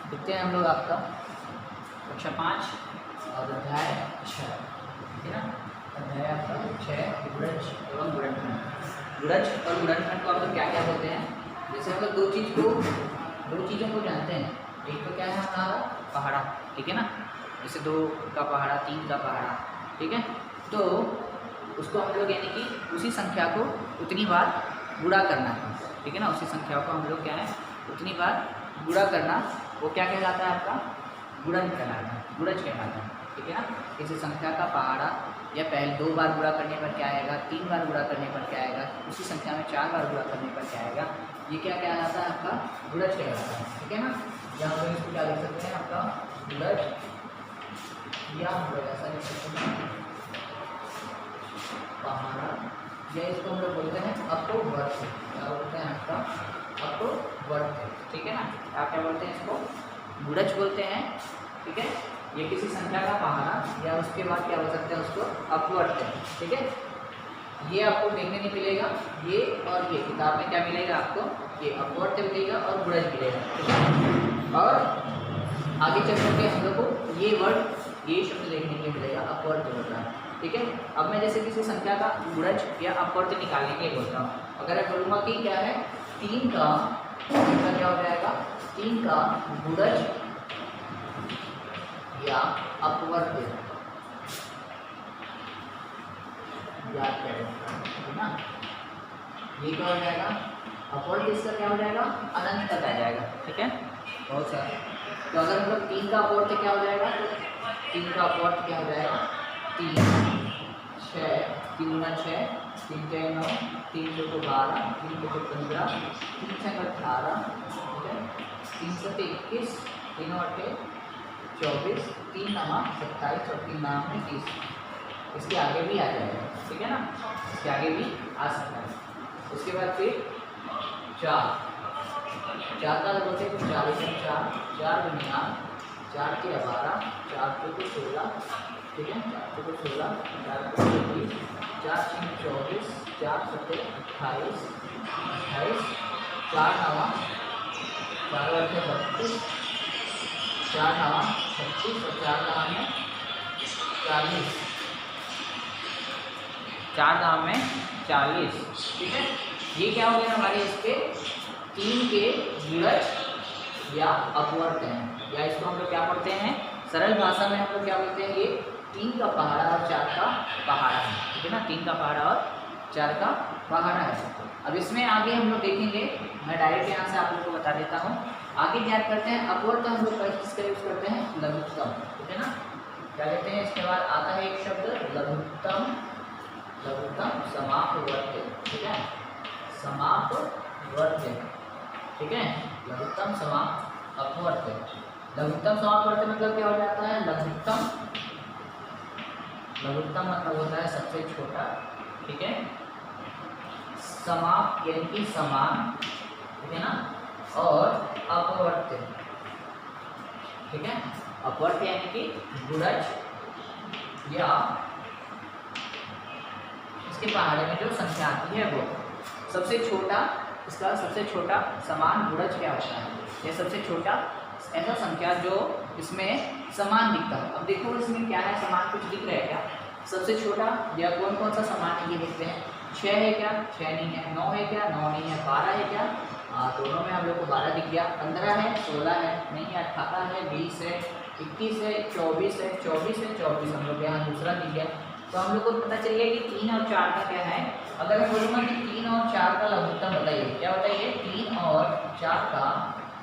देखते हैं हम लोग आपका कक्षा 5 और अध्याय 6, ठीक है ना। अध्याय आपका 6 गुणज एवं गुणनखंड। गुणज और गुणनखंड को आप लोग क्या क्या बोलते हैं? जैसे हम लोग दो चीज़ों को जानते हैं। एक तो क्या है हमारा पहाड़ा, ठीक है ना, जैसे 2 का पहाड़ा, 3 का पहाड़ा, ठीक है। तो उसको हम लोग यानी कि उसी संख्या को उतनी बार गुणा करना है, ठीक है ना। उसी संख्या को हम लोग क्या है उतनी बार गुणा करना, वो क्या कहलाता है आपका गुणन कहलाता है, गुणज कहलाता है, ठीक है ना। किसी संख्या का पहाड़ा या पहले 2 बार गुणा करने पर क्या आएगा, 3 बार गुणा करने पर क्या आएगा, उसी संख्या में 4 बार गुणा करने पर क्या आएगा, ये क्या कहलाता है आपका गुणज कहलाता है, ठीक है ना। या हम लोग इसको क्या लिख सकते हैं आपका गुणज, या हम लोग ऐसा लिख सकते हैं पहाड़ा, या इसको हम लोग बोलते हैं अपवर्त, क्या बोलते हैं आपका अपवर्त, ठीक है ना। आप क्या बोलते हैं इसको गुणज बोलते हैं, ठीक है। ये किसी संख्या का पहाड़ा या उसके बाद क्या हो सकता है उसको अपवर्त, ठीक है। ये आपको देखने नहीं मिलेगा, ये और ये किताब में क्या मिलेगा आपको, ये अपवर्त मिलेगा और गुणज मिलेगा, ठीक है। और आगे चल करके हम लोग को ये वर्ड, ये शब्द देखने के लिए मिलेगा अपवर्त होता है, ठीक है। अब मैं जैसे किसी संख्या का गुणज या अपवर्त निकालने के लिए बोलता हूँ, अगर मैं बोलूँगा कि क्या है 3 का क्या हो जाएगा, 3 का गुणज या अपवर्त याद करें, है ना। ये क्या हो जाएगा अपवर्त, इसका क्या हो जाएगा अनंत तक आ जाएगा, ठीक है, बहुत सारा। तो अगर मतलब 3 का अपवर्त क्या हो जाएगा, तो 3 का अपवर्त क्या हो जाएगा 3, 6, 3 गुना 6, 3 के 9, 3 2 को 12, 3 2 को 15, 3 6 18, ठीक है, 3 7 21, 3 8 24, 3 9 27 और 3 9 30। इसके आगे भी आ जाएगा, ठीक है ना, इसके आगे भी आ सकता है। उसके बाद फिर 4 का बोलते हैं 40 में 4, 4 गुना 4 के 12, 4 को 16, ठीक है, 4 को 16, 4 को 24, 4 6 24, 4 7 28, 28, 4 9 4 8 32, 4 9 36 और 4 9 में 40, 4 9 में 40, ठीक है। ये क्या हो गया हमारे इसके 3 के गुणज या अपवर्त हैं, या इसको हम लोग क्या पढ़ते हैं सरल भाषा में हम लोग क्या बोलते हैं, ये 3 का पहाड़ा और 4 का पहाड़ा है, ठीक है ना। 3 का पहाड़ा और 4 का पहाड़ा है। अब इसमें आगे हम लोग देखेंगे, मैं डायरेक्ट यहाँ से आप लोग को बता देता हूँ। आगे याद करते हैं अपवर्त हम लोग किसका यूज करते हैं, लघुत्तम, ठीक है ना। क्या कहते हैं इसके बाद आता है एक शब्द लघुत्तम, लघुत्तम समापवर्त्य, ठीक है, समापवर्त्य, ठीक है, लघुत्तम समापवर्त्य। लघुत्तम समापवर्त्य मतलब क्या हो जाता है, लघुत्तम मतलब होता है सबसे छोटा, ठीक है, समाप यानी कि समान, ठीक है ना, और अपवर्त्य, ठीक है, अपवर्त यानी कि गुणज या इसके पहाड़े में जो संख्या आती है वो सबसे छोटा, इसका सबसे छोटा समान गुणज क्या होता है, यह सबसे छोटा ऐसा संख्या जो इसमें समान दिखता है। अब देखो इसमें क्या है, समान कुछ दिख रहा है क्या, सबसे छोटा या कौन कौन सा समान है ये देखते हैं। 6 है क्या, 6 नहीं है। 9 है क्या, 9 नहीं है। 12 है क्या, दोनों में हम लोग को 12 दिख गया। 15 है, 16 है नहीं है। 18 है, 20 है, 21 है, 24 है, 24 है, 24 हम लोग यहाँ दूसरा दिख गया। तो हम लोग को पता चल गया कि 3 और 4 का क्या है। अगर मैं बोलूँगा कि 3 और 4 का लघुत्तम बताइए, क्या बताइए, 3 और 4 का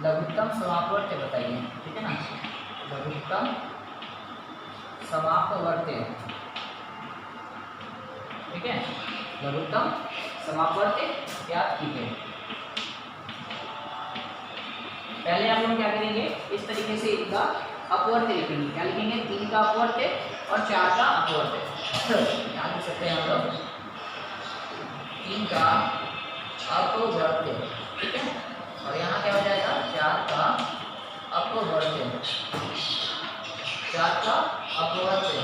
लघुत्तम समापवर्त्य बताइए, ठीक है ना, लघुत्तम समापवर्त्य, ठीक है, लघुत्तम समापवर्त्य याद कीजिए। पहले आप लोग क्या करेंगे, इस तरीके से इनका अपवर्त्य लिखेंगे। क्या लिखेंगे, 3 का अपवर्त्य और 4 का अपवर्त्य। यहाँ लिख सकते हैं हम लोग 3 का अपवर्त्य, ठीक है, और यहाँ क्या हो जाएगा 4 का अपवर्त्य, 4 का अपवर्त्य।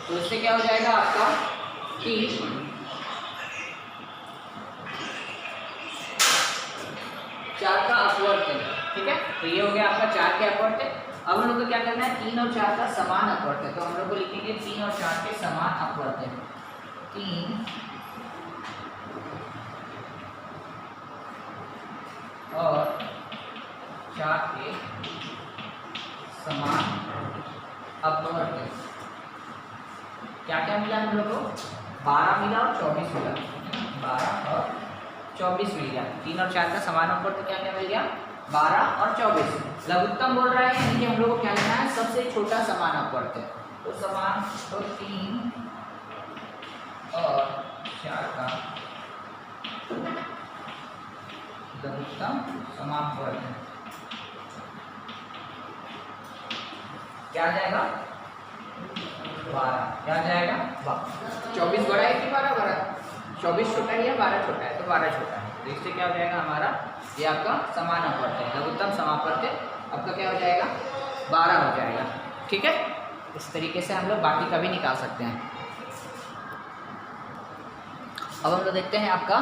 तो इससे क्या हो जाएगा आपका कि 4 का अपवर्त्य, ठीक है, तो ये हो गया आपका 4 के अपवर्त है। अब हम लोग को क्या करना है, 3 और 4 का समान अपवर्त है, तो हम लोग को लिखेंगे 3 और 4 के समान अपवर्त है। 3 और 4 के समान अपवर्त है। क्या क्या मिला हम लोग को, 12 मिला और 24 मिला, 12 और 24 मिल गया। 3 और 4 का समान अपवर्त क्या क्या मिल गया, 12 और 24। लघुत्तम बोल रहा है, यानी कि हम लोग को क्या लेना है, सबसे छोटा समान अपवर्त है। तो समान, तो 3 और 4 का लघुत्तम समान अपवर्त है, क्या आ जाएगा, 12। क्या आ जाएगा, 24 बड़ा है कि 12 बड़ा, 24 छोटा है या 12 छोटा है, तो 12 छोटा है। तो इससे क्या हो जाएगा हमारा, ये आपका समान अपवर्त है, लघुत्तम समापवर्त है, आपका क्या हो जाएगा, 12 हो जाएगा। ठीक है, इस तरीके से हम लोग बाकी का भी निकाल सकते हैं। अब हम लोग देखते हैं आपका,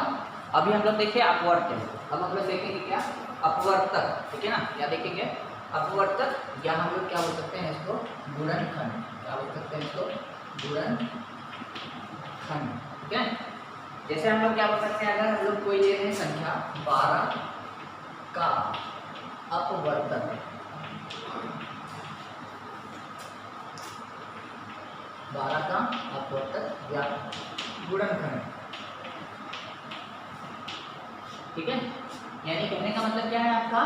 अभी हम लोग देखिए अपवर्त है, अब हम लोग देखेंगे क्या, अपवर्तक। ठीक है ना, क्या देखेंगे, अपवर्तक, या हम लोग क्या बोल सकते हैं इसको, गुणनखंड। क्या बोल सकते हैं इसको, गुणनखंड। ठीक है, जैसे हम लोग क्या बोल सकते हैं, अगर हम लोग कोई ले रहे हैं संख्या 12 का अपवर्तक, 12 का अपवर्तक या गुणनखंड। ठीक है, यानी कहने का मतलब क्या है आपका,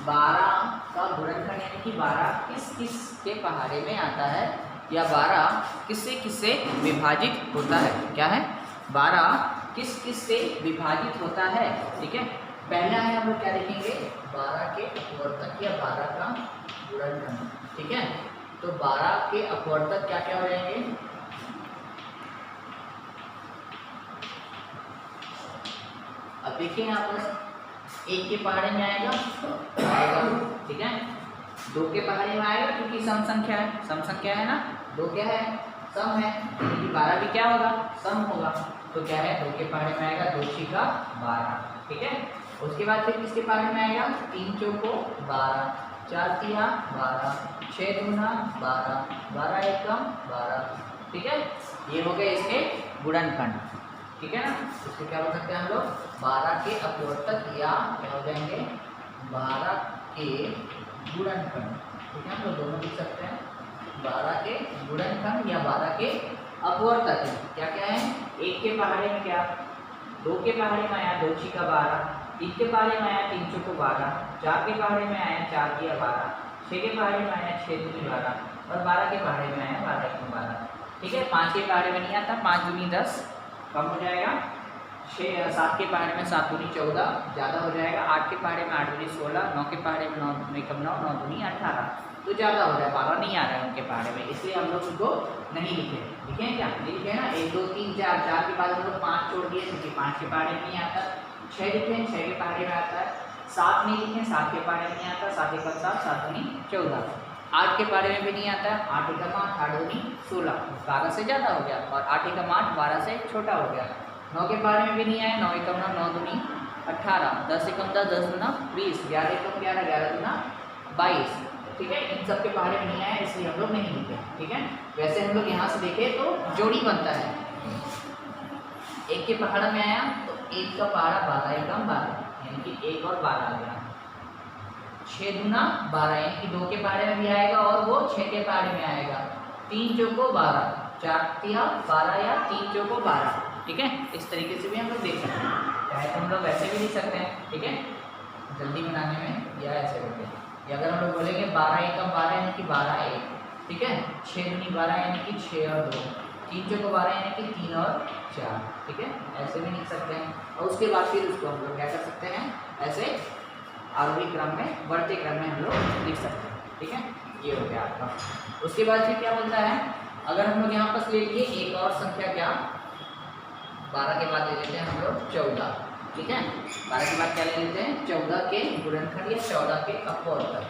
12 का गुणनखंड, यानी कि 12 किस किस के पहाड़े में आता है, या 12 किससे किससे विभाजित होता है। क्या है, 12 किस किस से विभाजित होता है। ठीक है, पहला है हम लोग क्या देखेंगे, 12 के अपवर्तक या 12 का गुणनखंड। ठीक है, तो 12 के अपवर्तक क्या क्या हो जाएंगे, अब देखिए यहाँ पर 1 के पहाड़े में आएगा, ठीक है, 2 के पहाड़े में आएगा, क्योंकि सम संख्या है, सम संख्या है ना, 2 क्या है, सम है, क्योंकि 12 भी क्या होगा, सम होगा, तो क्या है, 2 के पहाड़े में आएगा 2 6 का 12। ठीक है, उसके बाद फिर किसके पहाड़े में आएगा, 3 चौको 12, 4 तिया 12, 6 दूना 12, 12 एकम 12। ठीक है, ये हो गए इसके गुणनखंड। ठीक है ना, इसको क्या बोल सकते हैं हम लोग, 12 के अपवर्तक या क्या हो जाएंगे, 12 के गुणनखंड। ठीक है, हम लोग दोनों लिख सकते हैं, 12 के गुणनखंड या 12 के अपवर्तक है। क्या क्या है, 1 के पहाड़े में क्या, 2 के पहाड़े में आया 2 6 का 12, 3 के पहाड़े में आया 3 चौको 12, 4 के पहाड़े में आया 4 तिया 12, 6 के पहाड़े में आया 6 दूनी 12, और 12 के पहाड़े में आया 12 एकम 12। ठीक है, 5 के पहाड़े में नहीं आता, 5 दूनी 10 कम हो जाएगा, 7 के पहाड़े में 7 दूनी 14 ज़्यादा हो जाएगा, 8 के पहाड़े में 8 दूनी 16, 9 के पहाड़े में 9 एकम 9, 9 दूनी 18, तो ज़्यादा हो जाए, 12 नहीं आ रहा है उनके पहाड़े में, इसलिए हम लोग उनको नहीं लिखे। लिखे क्या, लिखे ना, 1 2 3 4, 4 के बाद हम लोग 5 छोड़ दिए, क्योंकि 5 के पहाड़े में नहीं आता। 6 लिखे, 6 के पहाड़े में आता है। 7 नहीं लिखे, 7 के पहाड़े में नहीं आता, 7 एकम 7, 7 दूनी 14। 8 के पहाड़े में भी नहीं आता, 8 एकम 8, 8 दूनी 16, 12 से ज़्यादा हो गया, और 8 एकम 8, 12 से छोटा हो गया। 9 के पहाड़े में भी नहीं आया, 9 एकम 9, 9 दूनी 18, 10 एकम 10, 10 दूना 20, 11 एकम 11, 11 दूना 22। ठीक है, इन सब के पहाड़े में नहीं आया, इसलिए हम लोग नहीं लिखे। ठीक है, वैसे हम लोग यहाँ से देखें तो जोड़ी बनता है, 1 के पहाड़ में आया तो 1 का पहाड़ा 12 एकम 12, यानी कि 1 और 12 आ गया। 6 दूना 12, यानी कि 2 के पहाड़े में भी आएगा और वो 6 के पहाड़े में आएगा। 3 चौको 12, 4 तिया 12 या 3 चौको 12। ठीक है, इस तरीके से भी हम लोग देख सकते हैं, चाहे तो हम लोग वैसे भी लिख सकते हैं। ठीक है, जल्दी बनाने में या ऐसे करते हैं, या अगर हम लोग बोलेंगे 12 एकम 12 यानी कि 12 1। ठीक है, 6 दूनी 12 यानी कि 6 और 2, 3 चौको 12 यानी कि 3 और 4। ठीक है, ऐसे भी लिख सकते हैं, और उसके बाद फिर उसको हम लोग क्या कर सकते हैं, ऐसे आरोही क्रम में, बढ़ते क्रम में हम लोग लिख सकते हैं। ठीक है, ये हो गया आपका। उसके बाद फिर क्या बोलता है, अगर हम लोग यहाँ पर ले लिए एक और संख्या, क्या 12 के बाद ले लेते हैं हम लोग 14। ठीक है, 12 के बाद क्या ले लेते हैं, 14 के गुणनखंड या 14 के अपवर्तक।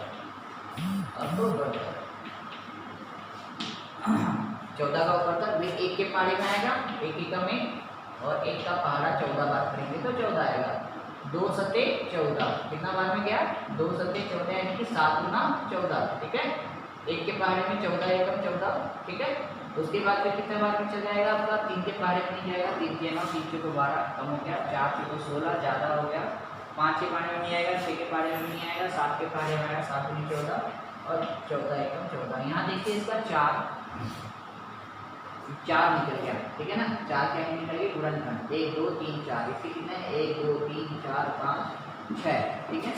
14 का अपवर्तक भी 1 के पहाड़े में आएगा, 1 एकम में, और 1 का पहाड़ा 14 बार करेंगे तो 14 आएगा। 2 सत्ते 14, कितना बार में गया 2 सत्ते 14 यानी कि 7 गुना 14, ठीक है। एक के पहाड़े में 14 एकम 14, ठीक है। उसके बाद फिर कितने बार में चल जाएगा आपका 3 के पहाड़े में नहीं जाएगा, 3 के 9, 3 को 12 कम हो गया, 4 को 16 ज़्यादा हो गया, 5 के पहाड़े में नहीं आएगा, 6 के पहाड़े में नहीं आएगा, 7 के पहाड़े में आएगा, 7 गुनी 14 और 14 एकम 14। यहाँ देखिए इसका 4 निकल गया, ठीक है ना। 4 क्या निकल गई गुणनखंड, 1 2 3 4, इसके कितने 1 2 3 4 5 6, ठीक है।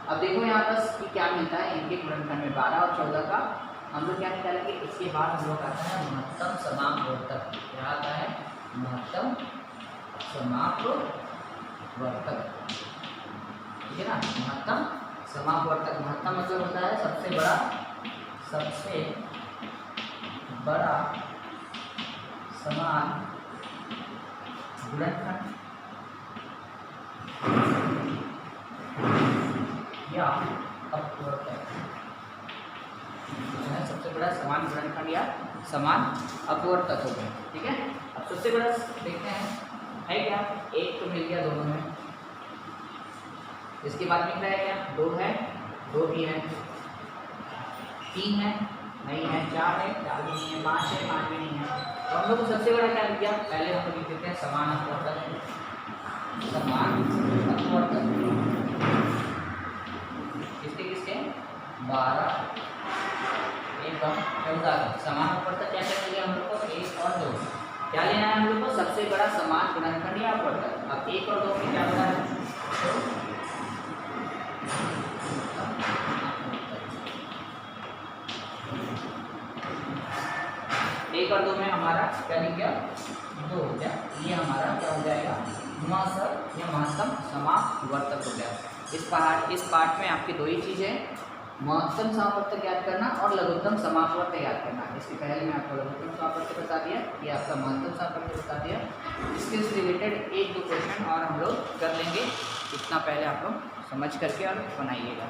अब देखो यहाँ पर क्या मिलता है इनके गुणनखंड में 12 और 14 का हम लोग क्या निकालेंगे। इसके बाद हम लोग आता है महत्तम समापवर्तक, क्या आता है महत्तम समापवर्तक, ठीक है ना। महत्तम समापवर्तक, महत्तम मतलब होता है सबसे बड़ा समान गुणनखंड या अपवर्तक, सबसे बड़ा समान गुणनखंड या समान अपवर्तक हो गया, ठीक है। अब सबसे बड़ा देखते हैं है क्या, 1 तो मिल गया दोनों में, इसके बाद मिल रहा है क्या 2 है, 2 भी है, 3 है नहीं है, 4 है 4 भी नहीं है, 5 है 5 भी नहीं है। तो हम लोग को सबसे बड़ा क्या मिल गया, पहले हम लोग लिख देते हैं समान अपवर्तक, किसके किसके 12 एकम 14 समान अपवर्तक क्या क्या मिल गया हम लोग को 1 और 2, क्या लेना है हम लोग को सबसे बड़ा समान गुणनखंड या अपवर्तक। अब 1 और 2 में क्या बता है 1 और 2 में हमारा क्या लिख गया 2 हो गया, ये हमारा क्या हो जाएगा महत्तम या महत्तम समापवर्तक हो गया। इस पार्ट में आपकी 2 ही चीज़ें, महत्तम समापवर्तक याद करना और लघुत्तम समापवर्तक याद करना। इसके पहले मैं आपको लघुत्तम समापवर्तक बता दिया, ये आपका महत्तम समापवर्तक बता दिया। इसके रिलेटेड 1-2 क्वेश्चन और हम लोग कर लेंगे, इतना पहले आप लोग समझ करके और बनाइएगा।